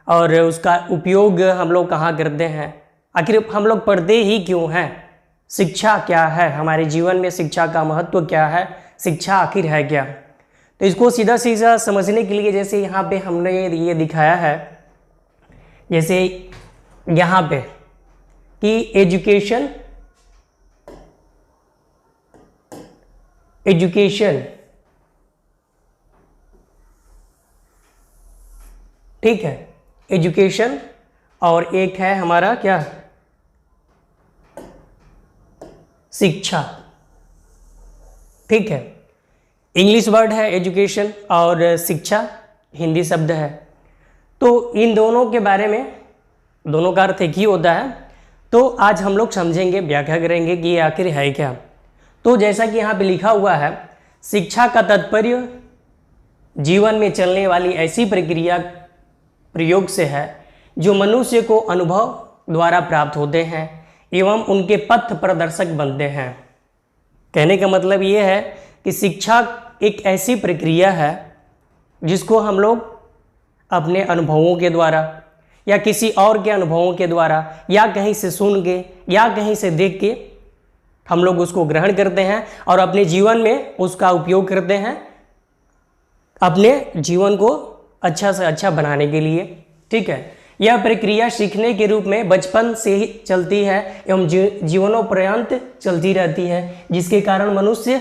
और उसका उपयोग हम लोग कहाँ करते हैं, आखिर हम लोग पढ़ते ही क्यों हैं, शिक्षा क्या है, हमारे जीवन में शिक्षा का महत्व क्या है, शिक्षा आखिर है क्या। तो इसको सीधा सीधा समझने के लिए जैसे यहाँ पे हमने ये दिखाया है, जैसे यहाँ पे कि एजुकेशन ठीक है, एजुकेशन, और एक है हमारा क्या, शिक्षा। ठीक है, इंग्लिश वर्ड है एजुकेशन और शिक्षा हिंदी शब्द है। तो इन दोनों के बारे में, दोनों का अर्थ एक ही होता है। तो आज हम लोग समझेंगे, व्याख्या करेंगे कि ये आखिर है क्या। तो जैसा कि यहाँ पे लिखा हुआ है, शिक्षा का तात्पर्य जीवन में चलने वाली ऐसी प्रक्रिया प्रयोग से है जो मनुष्य को अनुभव द्वारा प्राप्त होते हैं एवं उनके पथ प्रदर्शक बनते हैं। कहने का मतलब ये है कि शिक्षा एक ऐसी प्रक्रिया है जिसको हम लोग अपने अनुभवों के द्वारा या किसी और के अनुभवों के द्वारा या कहीं से सुन के या कहीं से देख के हम लोग उसको ग्रहण करते हैं और अपने जीवन में उसका उपयोग करते हैं, अपने जीवन को अच्छा से अच्छा बनाने के लिए। ठीक है, यह प्रक्रिया सीखने के रूप में बचपन से ही चलती है एवं जीवनोपर्यंत चलती रहती है, जिसके कारण मनुष्य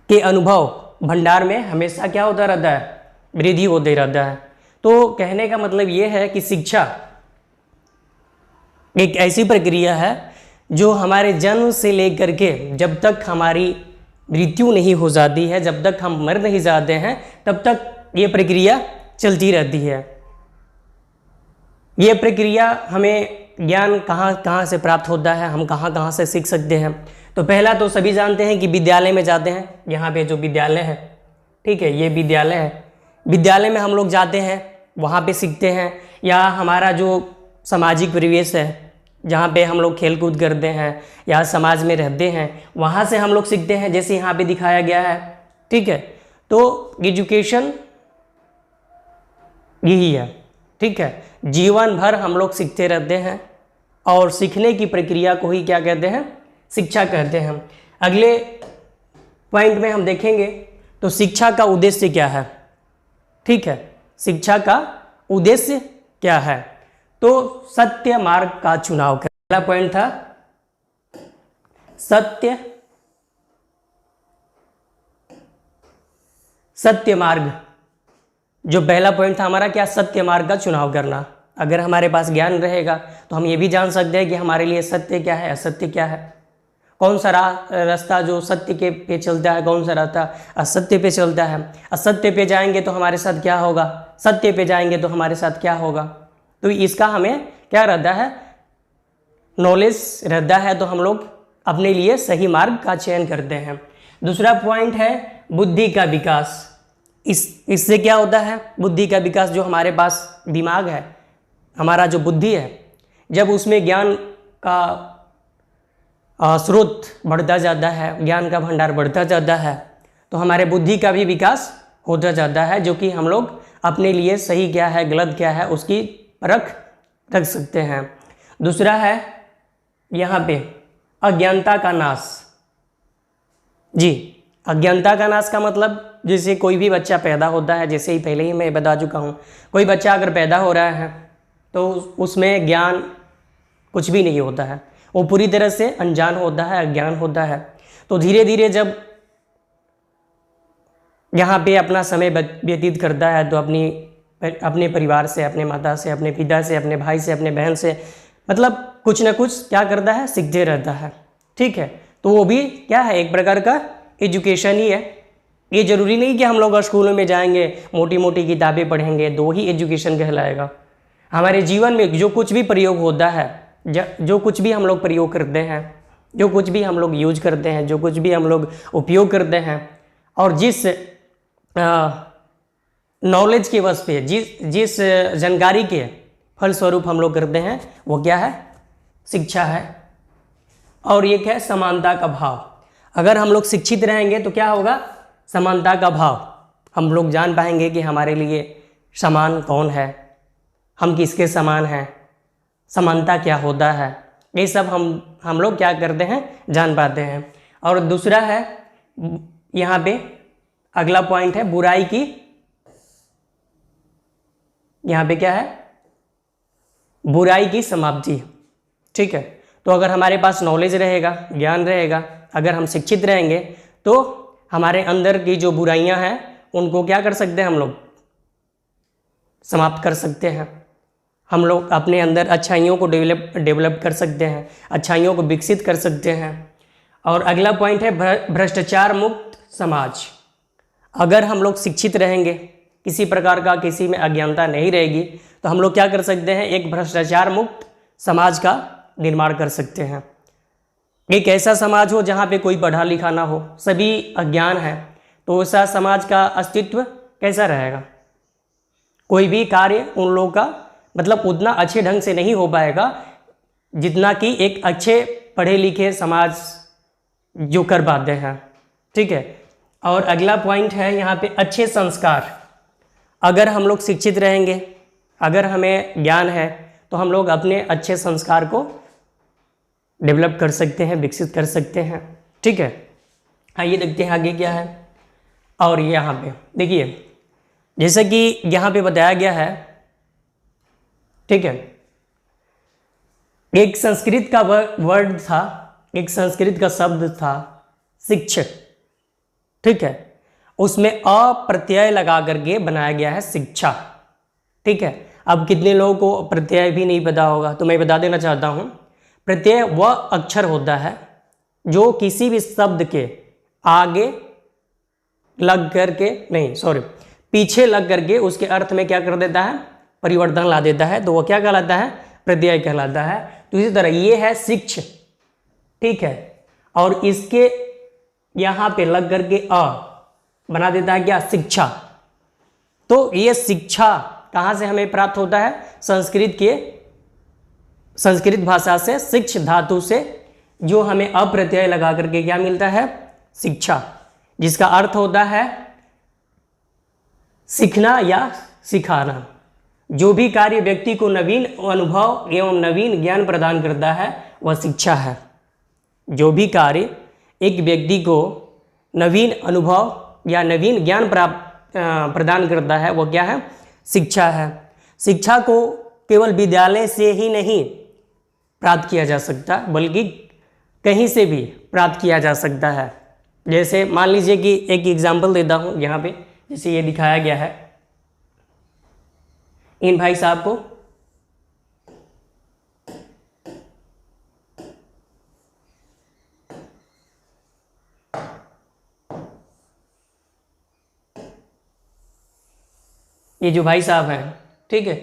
के अनुभव भंडार में हमेशा क्या होता रहता है, वृद्धि होते रहता है। तो कहने का मतलब ये है कि शिक्षा एक ऐसी प्रक्रिया है जो हमारे जन्म से लेकर के जब तक हमारी मृत्यु नहीं हो जाती है, जब तक हम मर नहीं जाते हैं, तब तक ये प्रक्रिया चलती रहती है। ये प्रक्रिया हमें ज्ञान कहाँ कहाँ से प्राप्त होता है, हम कहाँ कहाँ से सीख सकते हैं। तो पहला तो सभी जानते हैं कि विद्यालय में जाते हैं। यहाँ पे जो विद्यालय है, ठीक है, ये विद्यालय है, विद्यालय में हम लोग जाते हैं, वहाँ पे सीखते हैं। या हमारा जो सामाजिक परिवेश है, जहाँ पे हम लोग खेल कूद करते हैं या समाज में रहते हैं, वहाँ से हम लोग सीखते हैं, जैसे यहाँ पे दिखाया गया है। ठीक है, तो एजुकेशन यही है। ठीक है, जीवन भर हम लोग सीखते रहते हैं और सीखने की प्रक्रिया को ही क्या कहते हैं, शिक्षा कहते हैं। अगले पॉइंट में हम देखेंगे तो शिक्षा का उद्देश्य क्या है। ठीक है, शिक्षा का उद्देश्य क्या है, तो सत्य मार्ग का चुनाव कर। पहला पॉइंट था सत्य मार्ग। जो पहला पॉइंट था हमारा क्या, सत्य मार्ग का चुनाव करना। अगर हमारे पास ज्ञान रहेगा तो हम ये भी जान सकते हैं कि हमारे लिए सत्य क्या है, असत्य क्या है, कौन सा रास्ता जो सत्य के पे चलता है, कौन सा रास्ता असत्य पे चलता है। असत्य पे जाएंगे तो हमारे साथ क्या होगा, सत्य पे जाएंगे तो हमारे साथ क्या होगा। तो इसका हमें क्या रहता है, नॉलेज रहता है, तो हम लोग अपने लिए सही मार्ग का चयन करते हैं। दूसरा पॉइंट है बुद्धि का विकास। इससे क्या होता है, बुद्धि का विकास। जो हमारे पास दिमाग है, हमारा जो बुद्धि है, जब उसमें ज्ञान का स्रोत बढ़ता जाता है, ज्ञान का भंडार बढ़ता जाता है, तो हमारे बुद्धि का भी विकास होता जाता है, जो कि हम लोग अपने लिए सही क्या है, गलत क्या है, उसकी परख रख सकते हैं। दूसरा है यहाँ पे अज्ञानता का नाश। जी, अज्ञानता का नाश का मतलब, जैसे कोई भी बच्चा पैदा होता है, जैसे ही पहले ही मैं बता चुका हूँ, कोई बच्चा अगर पैदा हो रहा है तो उसमें ज्ञान कुछ भी नहीं होता है, वो पूरी तरह से अनजान होता है, अज्ञान होता है। तो धीरे धीरे जब यहाँ पे अपना समय व्यतीत करता है तो अपने परिवार से, अपने माता से, अपने पिता से, अपने भाई से, अपने बहन से, मतलब कुछ ना कुछ क्या करता है, सीखते रहता है। ठीक है, तो वो भी क्या है, एक प्रकार का एजुकेशन ही है। ये जरूरी नहीं कि हम लोग स्कूलों में जाएंगे, मोटी मोटी किताबें पढ़ेंगे तो ही एजुकेशन कहलाएगा। हमारे जीवन में जो कुछ भी प्रयोग होता है, जो कुछ भी हम लोग प्रयोग करते हैं, जो कुछ भी हम लोग यूज करते हैं, जो कुछ भी हम लोग उपयोग करते हैं, और जिस नॉलेज के वश पे, जिस जानकारी के फलस्वरूप हम लोग करते हैं, वो क्या है, शिक्षा है। और एक है समानता का भाव। अगर हम लोग शिक्षित रहेंगे तो क्या होगा, समानता का भाव। हम लोग जान पाएंगे कि हमारे लिए समान कौन है, हम किसके समान हैं, समानता क्या होता है, ये सब हम लोग क्या करते हैं, जान पाते हैं। और दूसरा है यहाँ पे अगला पॉइंट है बुराई की, यहाँ पे क्या है, बुराई की समाप्ति। ठीक है, तो अगर हमारे पास नॉलेज रहेगा, ज्ञान रहेगा, अगर हम शिक्षित रहेंगे तो हमारे अंदर की जो बुराइयां हैं उनको क्या कर सकते हैं, हम लोग समाप्त कर सकते हैं। हम लोग अपने अंदर अच्छाइयों को डेवलप कर सकते हैं, अच्छाइयों को विकसित कर सकते हैं। और अगला पॉइंट है भ्रष्टाचार मुक्त समाज। अगर हम लोग शिक्षित रहेंगे, किसी प्रकार का किसी में अज्ञानता नहीं रहेगी, तो हम लोग क्या कर सकते हैं, एक भ्रष्टाचार मुक्त समाज का निर्माण कर सकते हैं। एक ऐसा समाज हो जहाँ पे कोई पढ़ा लिखा ना हो, सभी अज्ञान है, तो ऐसा समाज का अस्तित्व कैसा रहेगा। कोई भी कार्य उन लोगों का मतलब उतना अच्छे ढंग से नहीं हो पाएगा जितना कि एक अच्छे पढ़े लिखे समाज जो कर पाते हैं। ठीक है, और अगला पॉइंट है यहाँ पे अच्छे संस्कार। अगर हम लोग शिक्षित रहेंगे, अगर हमें ज्ञान है, तो हम लोग अपने अच्छे संस्कार को डेवलप कर सकते हैं, विकसित कर सकते हैं। ठीक है, आइए देखते हैं आगे क्या है। और यहाँ पे देखिए, जैसे कि यहाँ पे बताया गया है, ठीक है, एक संस्कृत का वर्ड था, एक संस्कृत का शब्द था शिक्षक। ठीक है, उसमें अ प्रत्यय लगा करके बनाया गया है शिक्षा। ठीक है, अब कितने लोगों को प्रत्यय भी नहीं पता होगा, तो मैं बता देना चाहता हूँ। प्रत्यय वह अक्षर होता है जो किसी भी शब्द के आगे लग करके पीछे लग करके उसके अर्थ में क्या कर देता है, परिवर्तन ला देता है, तो वो क्या कहलाता है, प्रत्यय कहलाता है। तो इसी तरह ये है शिक्ष। ठीक है, और इसके यहाँ पे लग करके अ बना देता है क्या, शिक्षा। तो ये शिक्षा कहाँ से हमें प्राप्त होता है, संस्कृत भाषा से, शिक्ष धातु से, जो हमें अप्रत्यय लगा करके क्या मिलता है, शिक्षा, जिसका अर्थ होता है सीखना या सिखाना। जो भी कार्य व्यक्ति को नवीन अनुभव एवं नवीन ज्ञान प्रदान करता है वह शिक्षा है। जो भी कार्य एक व्यक्ति को नवीन अनुभव या नवीन ज्ञान प्रदान करता है वह क्या है, शिक्षा है। शिक्षा को केवल विद्यालय से ही नहीं प्राप्त किया जा सकता, बल्कि कहीं से भी प्राप्त किया जा सकता है। जैसे मान लीजिए कि एक एग्जाम्पल देता हूँ, यहाँ पे जैसे ये दिखाया गया है इन भाई साहब को, ये जो भाई साहब हैं, ठीक है,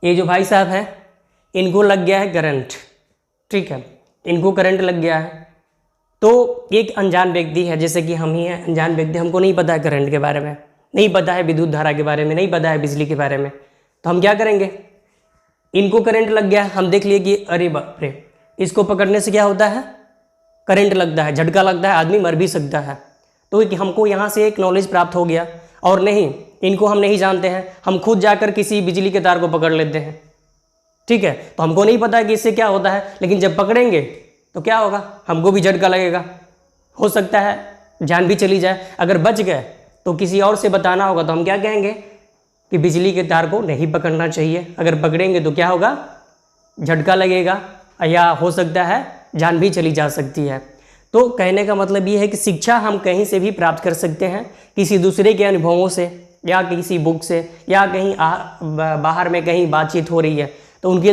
ये जो भाई साहब हैं इनको लग गया है करंट। ठीक है, इनको करंट लग गया है। तो एक अनजान व्यक्ति है, जैसे कि हम ही हैं, अनजान व्यक्ति, हमको नहीं पता है करंट के बारे में, नहीं पता है विद्युत धारा के बारे में, नहीं पता है बिजली के बारे में, तो हम क्या करेंगे, इनको करंट लग गया, हम देख लिए कि अरे बाप रे, इसको पकड़ने से क्या होता है, करंट लगता है, झटका लगता है, आदमी मर भी सकता है। तो हमको यहाँ से एक नॉलेज प्राप्त हो गया। और नहीं, इनको हम नहीं जानते हैं, हम खुद जाकर किसी बिजली के तार को पकड़ लेते हैं। ठीक है, तो हमको नहीं पता है कि इससे क्या होता है, लेकिन जब पकड़ेंगे तो क्या होगा, हमको भी झटका लगेगा, हो सकता है जान भी चली जाए। अगर बच गए तो किसी और से बताना होगा, तो हम क्या कहेंगे कि बिजली के तार को नहीं पकड़ना चाहिए। अगर पकड़ेंगे तो क्या होगा, झटका लगेगा या हो सकता है जान भी चली जा सकती है। तो कहने का मतलब ये है कि शिक्षा हम कहीं से भी प्राप्त कर सकते हैं, किसी दूसरे के अनुभवों से या किसी बुक से, या कहीं बाहर में कहीं बातचीत हो रही है तो उनके